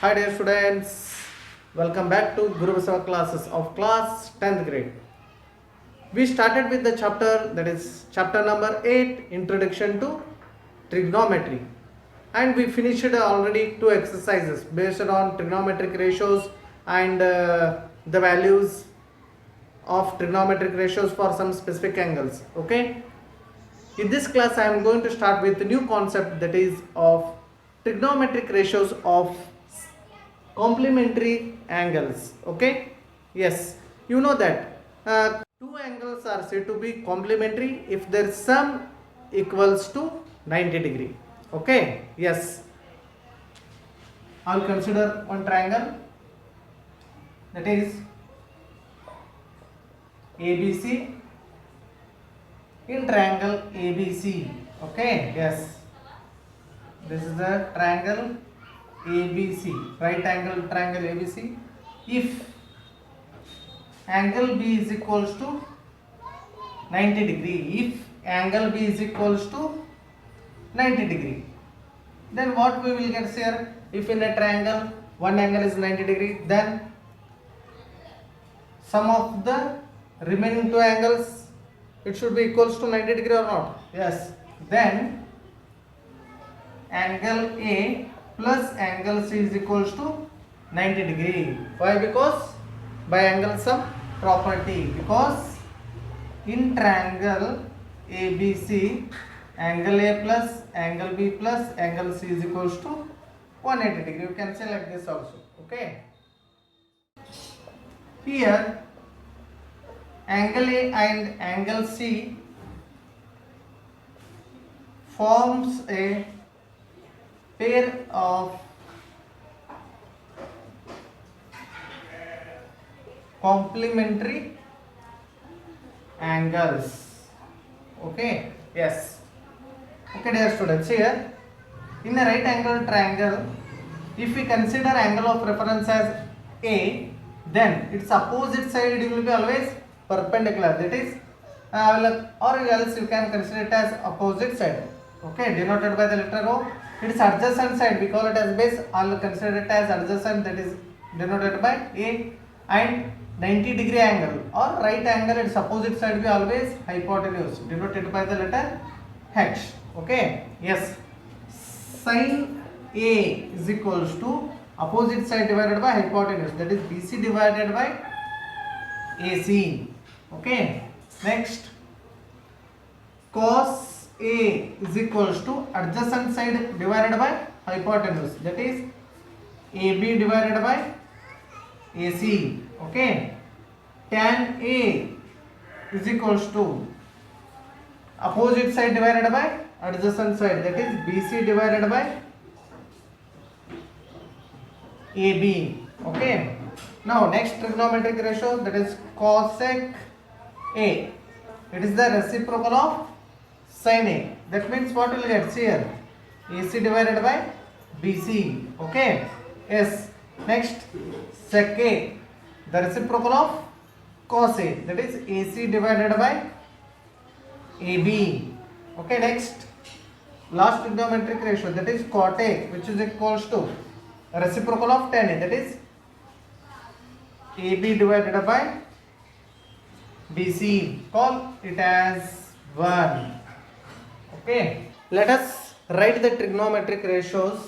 Hi dear students, welcome back to Guru Vasava classes of class 10th grade. We started with the chapter that is chapter number 8, Introduction to Trigonometry, and we finished already two exercises based on trigonometric ratios and the values of trigonometric ratios for some specific angles. Okay, in this class I am going to start with a new concept, that is of trigonometric ratios of complementary angles. Okay, yes, you know that two angles are said to be complementary if their sum equals to 90 degree. Okay, yes, I'll consider one triangle, that is ABC. In triangle ABC, okay, yes, this is a triangle ABC, right angle triangle ABC. If angle B is equals to 90 degree, if angle B is equals to 90 degree, then what we will get here? If in a triangle one angle is 90 degree, then sum of the remaining two angles, it should be equals to 90 degree or not? Yes, then angle A plus angle C is equals to 90 degree. Why? Because by angle sum property, because in triangle ABC, angle A plus angle B plus angle C is equals to 180 degree. You can say like this also. Okay, here angle A and angle C forms a pair of complementary angles. Okay, yes. Okay dear students, here in a right angle triangle, if we consider angle of reference as A, then its opposite side will be always perpendicular, that is or else you can consider it as opposite side. Okay, denoted by the letter O. Its adjacent side we call it as base. I'll consider it as adjacent, that is denoted by A. And 90 degree angle or right angle, its opposite side we always hypotenuse, denoted by the letter H. Okay, yes, sin A is equals to opposite side divided by hypotenuse, that is BC divided by AC. Okay, next cos A is equals to adjacent side divided by hypotenuse, that is AB divided by AC. Okay, tan A is equals to opposite side divided by adjacent side, that is BC divided by AB. Okay, now next trigonometric ratio, that is cosec A. It is the reciprocal of sin A. That means what will get here? AC divided by BC. Okay, yes. Next sec A, the reciprocal of cos A, that is AC divided by AB. Okay, next last trigonometric ratio, that is cot A, which is equals to reciprocal of tan A, that is AB divided by BC. Call it as 1. Okay, let us write the trigonometric ratios.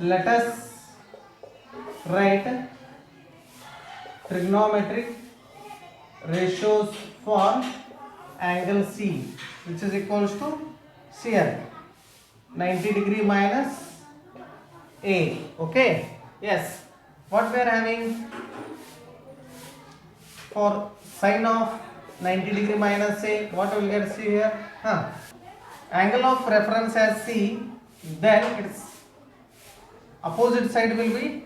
Let us write trigonometric ratios for angle C, which is equals to here 90 degree minus A. Okay, yes, what we are having for sine of 90 degree minus A, what we will get see here? Angle of reference as C, then its opposite side will be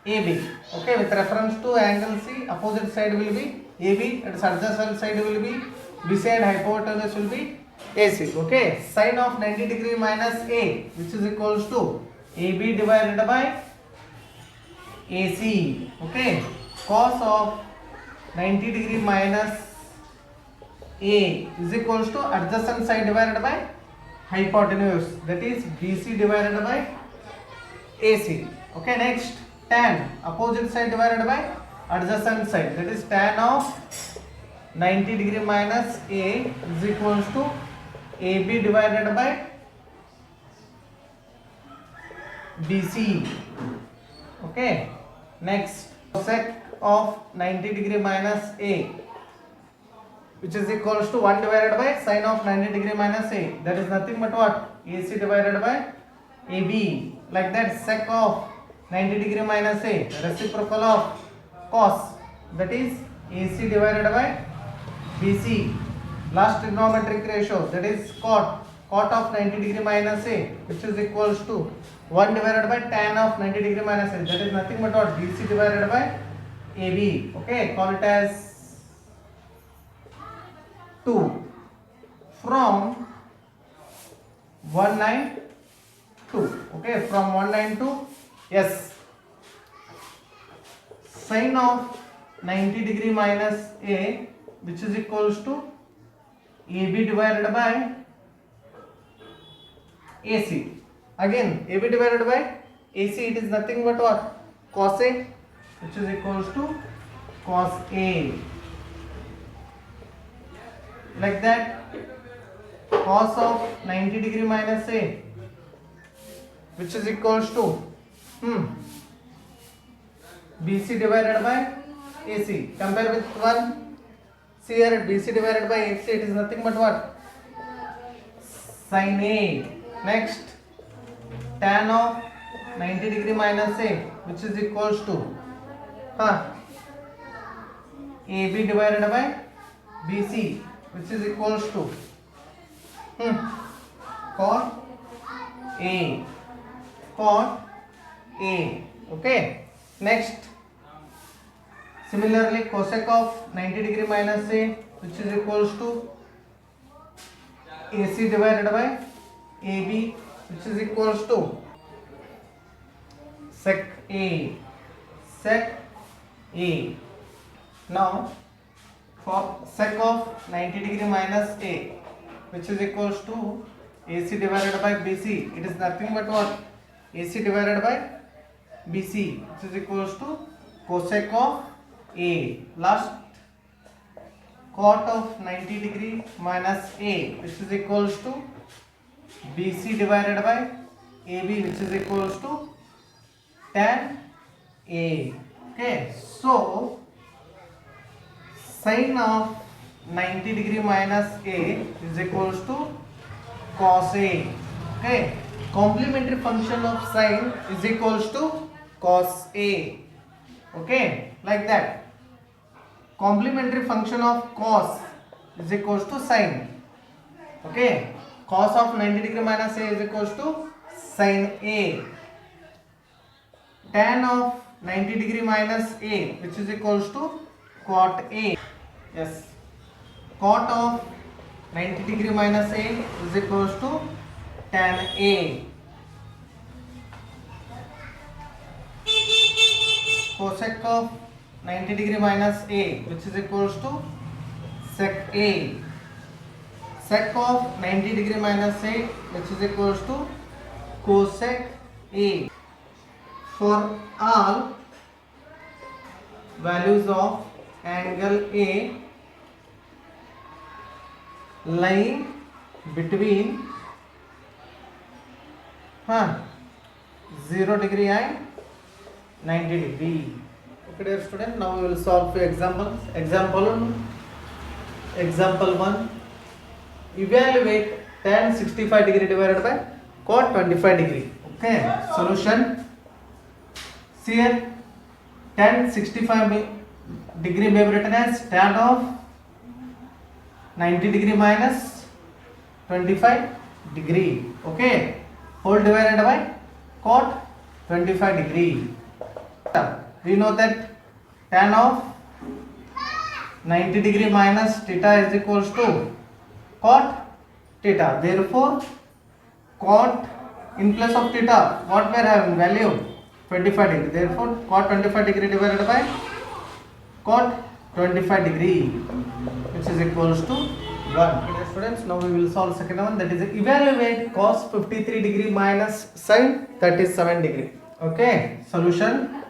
AB. Okay, with reference to angle C, opposite side will be AB, its adjacent side will be BC and hypotenuse will be AC. Okay, sine of 90 degree minus A, which is equals to AB divided by AC. Okay, cos of 90 degree minus A is equals to adjacent side divided by hypotenuse, that is BC divided by AC. Okay, next tan, opposite side divided by adjacent side, that is tan of 90 degree minus A is equals to AB divided by BC. Okay, next cosec of 90 degree minus A, which is equals to 1 divided by sin of 90 degree minus A, that is nothing but what? AC divided by AB. Like that, sec of 90 degree minus A, reciprocal of cos, that is AC divided by BC. Last trigonometric ratio, that is cot of 90 degree minus A, which is equals to 1 divided by tan of 90 degree minus A, that is nothing but what? BC divided by AB. Okay, call it as 2 from 192. Okay, from 192, yes, sin of 90 degree minus A, which is equals to AB divided by AC. Again, AB divided by AC, it is nothing but what? Cos A, which is equals to cos A. Like that, cos of 90 degree minus A, which is equals to BC divided by AC. Compare with 1. See here, BC divided by AC, it is nothing but what? Sin A. Next, tan of 90 degree minus A, which is equals to AB divided by BC, which is equals to cot A. Cot A. Okay. Next, similarly, cosec of 90 degree minus A, which is equals to AC divided by AB, which is equals to sec A. Sec A. Now, for sec of 90 degree minus A, which is equals to AC divided by BC, it is nothing but what? AC divided by BC, which is equals to cosec of A. Last, cot of 90 degree minus A, which is equals to BC divided by AB, which is equals to tan A. Okay, so sin of 90 degree minus A is equals to cos A. Okay, complementary function of sin is equals to cos A. Okay, like that. Complementary function of cos is equals to sin. Okay, cos of 90 degree minus A is equals to sin A. Tan of 90 degree minus A, which is equals to cot A. Yes, cot of 90 degree minus A is equals to tan A. Cosec of 90 degree minus A, which is equals to sec A. Sec of 90 degree minus A, which is equals to cosec A. For all values of angle A lying between 0 degree and 90 degree. Okay, dear student, now we will solve few examples. Example 1. Evaluate tan 65 degree divided by cot 25 degree. Okay, solution. See here, tan 65 degree may be written as tan of 90 degree minus 25 degree. Okay, whole divided by cot 25 degree. We know that tan of 90 degree minus theta is equals to cot theta. Therefore, cot in place of theta, what we are having? Value 25 degree. Therefore, cot 25 degree divided by cot 25 degree, which is equals to 1. Okay, students, now we will solve second one, that is evaluate cos 53 degree minus sin 37 degree. Okay, solution.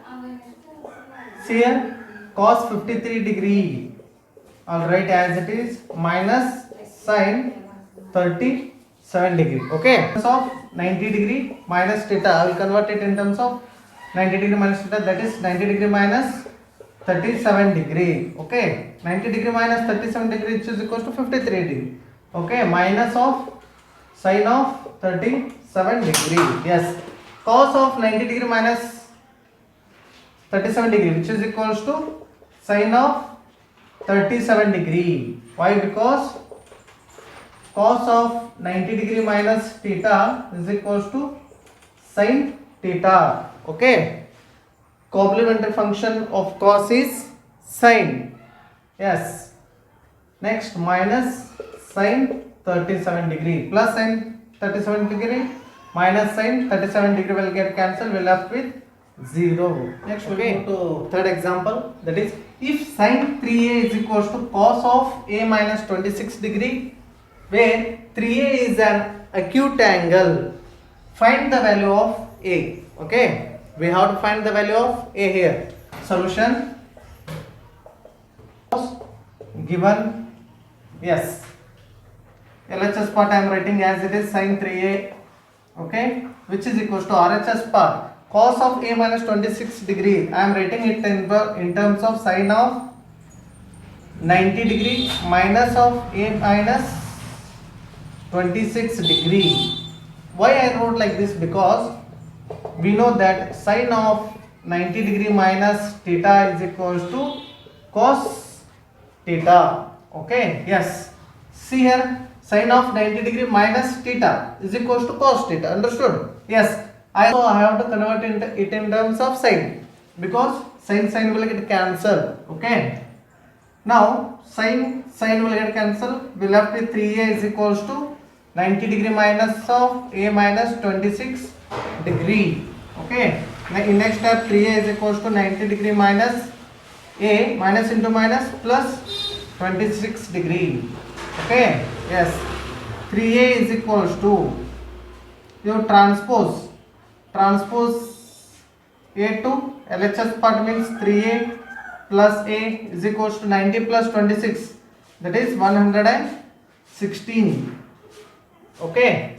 See here, cos 53 degree, I'll write as it is, minus sin 37 degree. Okay, in terms of 90 degree minus theta, I will convert it in terms of 90 degree minus theta, that is 90 degree minus 37 degree. Okay, 90 degree minus 37 degree, which is equals to 53 degree. Okay, minus of sin of 37 degree. Yes, cos of 90 degree minus 37 degree, which is equals to sin of 37 degree. Why? Because cos of 90 degree minus theta is equals to sin theta. Okay, complementary function of cos is sin. Yes, next minus sin 37 degree plus sin 37 degree minus sin 37 degree will get cancelled, we will left with 0. Next we will go to third example, that is if sin 3a is equals to cos of a minus 26 degree, where 3a is an acute angle, find the value of a. Okay, we have to find the value of a here. Solution given, yes, LHS part I am writing as it is sin 3a, okay, which is equals to RHS part cos of a minus 26 degree, I am writing it in terms of sin of 90 degree minus of a minus 26 degree. Why I wrote like this? Because we know that sin of 90 degree minus theta is equals to cos theta. Okay, yes, see here, sin of 90 degree minus theta is equals to cos theta. Understood? Yes, I have to convert it in terms of sin, because sin will get cancelled. Okay, now sin will get cancelled, we left with 3a is equals to 90 degree minus of a minus 26 degree. Okay, in next step 3a is equals to 90 degree minus a minus into minus plus 26 degree. Okay, yes, 3a is equals to, you transpose a to LHS part means 3a plus a is equals to 90 plus 26, that is 116. Okay,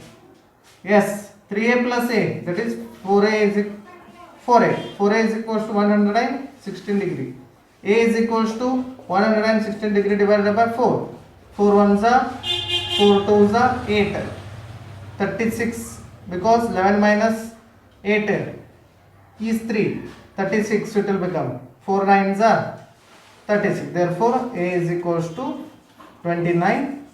yes, 3a plus a, that is 4a is 4a is equals to 116 degree. A is equals to 116 degree divided by 4. 4 ones are 4 twos are 8, 36, because 11 minus 8 is 3, 36 it will become, 4 nines are 36, therefore a is equals to 29